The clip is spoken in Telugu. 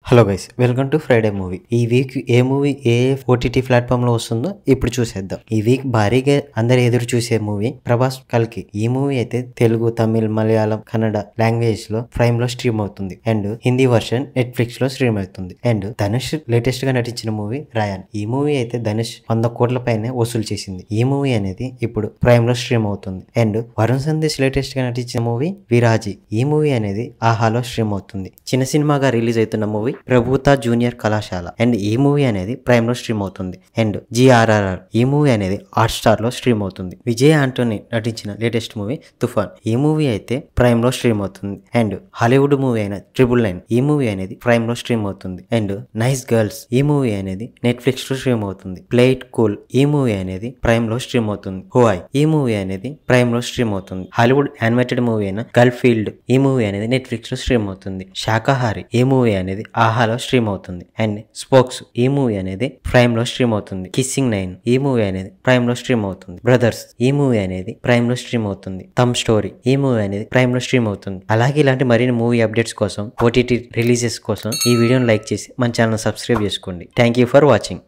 Hello guys, welcome to Friday movie. ఈ వీక్ ఏ మూవీ ఏ ఓటీటీ ప్లాట్ఫామ్ లో వస్తుందో ఇప్పుడు చూసేద్దాం. ఈ వీక్ భారీగా అందరు ఎదురు చూసే మూవీ ప్రభాస్ కల్కి. ఈ మూవీ అయితే తెలుగు, తమిళ్, మలయాళం, కన్నడ లాంగ్వేజ్ లో ప్రైమ్ లో స్ట్రీమ్ అవుతుంది అండ్ హిందీ వర్షన్ నెట్ఫ్లిక్స్ లో స్ట్రీమ్ అవుతుంది. అండ్ ధనుష్ లేటెస్ట్ గా నటించిన మూవీ రాయన్. ఈ మూవీ అయితే ధనుష్ 100 కోట్ల పైనే వసూలు చేసింది. ఈ మూవీ అనేది ఇప్పుడు ప్రైమ్ లో స్ట్రీమ్ అవుతుంది. అండ్ వరుణ్ సందేశ్ లేటెస్ట్ గా నటించిన మూవీ విరాజీ. ఈ మూవీ అనేది ఆహాలో స్ట్రీమ్ అవుతుంది. చిన్న సినిమాగా రిలీజ్ అవుతున్న మూవీ ప్రభుతా జూనియర్ కళాశాల. అండ్ ఈ మూవీ అనేది ప్రైమ్ లో స్ట్రీమ్ అవుతుంది. అండ్ GRRR ఈ మూవీ అనేది హాట్ స్టార్ లో స్ట్రీమ్ అవుతుంది. విజయ్ ఆంటోనీ నటించిన లేటెస్ట్ మూవీ తుఫాన్. ఈ మూవీ అయితే ప్రైమ్ లో స్ట్రీమ్ అవుతుంది. అండ్ హాలీవుడ్ మూవీ అయిన 999 ఈ మూవీ అనేది ప్రైమ్ లో స్ట్రీమ్ అవుతుంది. అండ్ నైస్ గర్ల్స్ ఈ మూవీ అనేది నెట్ఫ్లిక్స్ లో స్ట్రీమ్ అవుతుంది. ప్లే ఇట్ కూల్ ఈ మూవీ అనేది ప్రైమ్ లో స్ట్రీమ్ అవుతుంది. హువాయ్ ఈ మూవీ అనేది ప్రైమ్ లో స్ట్రీమ్ అవుతుంది. హాలీవుడ్ యానిమేటెడ్ మూవీ అయిన గల్ఫ్ ఫీల్డ్ ఈ మూవీ అనేది నెట్ఫ్లిక్స్ లో స్ట్రీమ్ అవుతుంది. శాకాహారి ఈ మూవీ అనేది ఆహాలో స్ట్రీమ్ అవుతుంది. అండ్ స్పోక్స్ ఈ మూవీ అనేది ప్రైమ్ లో స్ట్రీమ్ అవుతుంది. కిస్సింగ్ 9 ఈ మూవీ అనేది ప్రైమ్ లో స్ట్రీమ్ అవుతుంది. బ్రదర్స్ ఈ మూవీ అనేది ప్రైమ్ లో స్ట్రీమ్ అవుతుంది. థమ్ స్టోరీ ఈ మూవీ అనేది ప్రైమ్ లో స్ట్రీమ్ అవుతుంది. అలాగే ఇలాంటి మరిన్ని మూవీ అప్డేట్స్ కోసం, OTT రిలీజెస్ కోసం ఈ వీడియోని లైక్ చేసి మన ఛానల్ సబ్స్క్రైబ్ చేసుకోండి. Thank you for watching.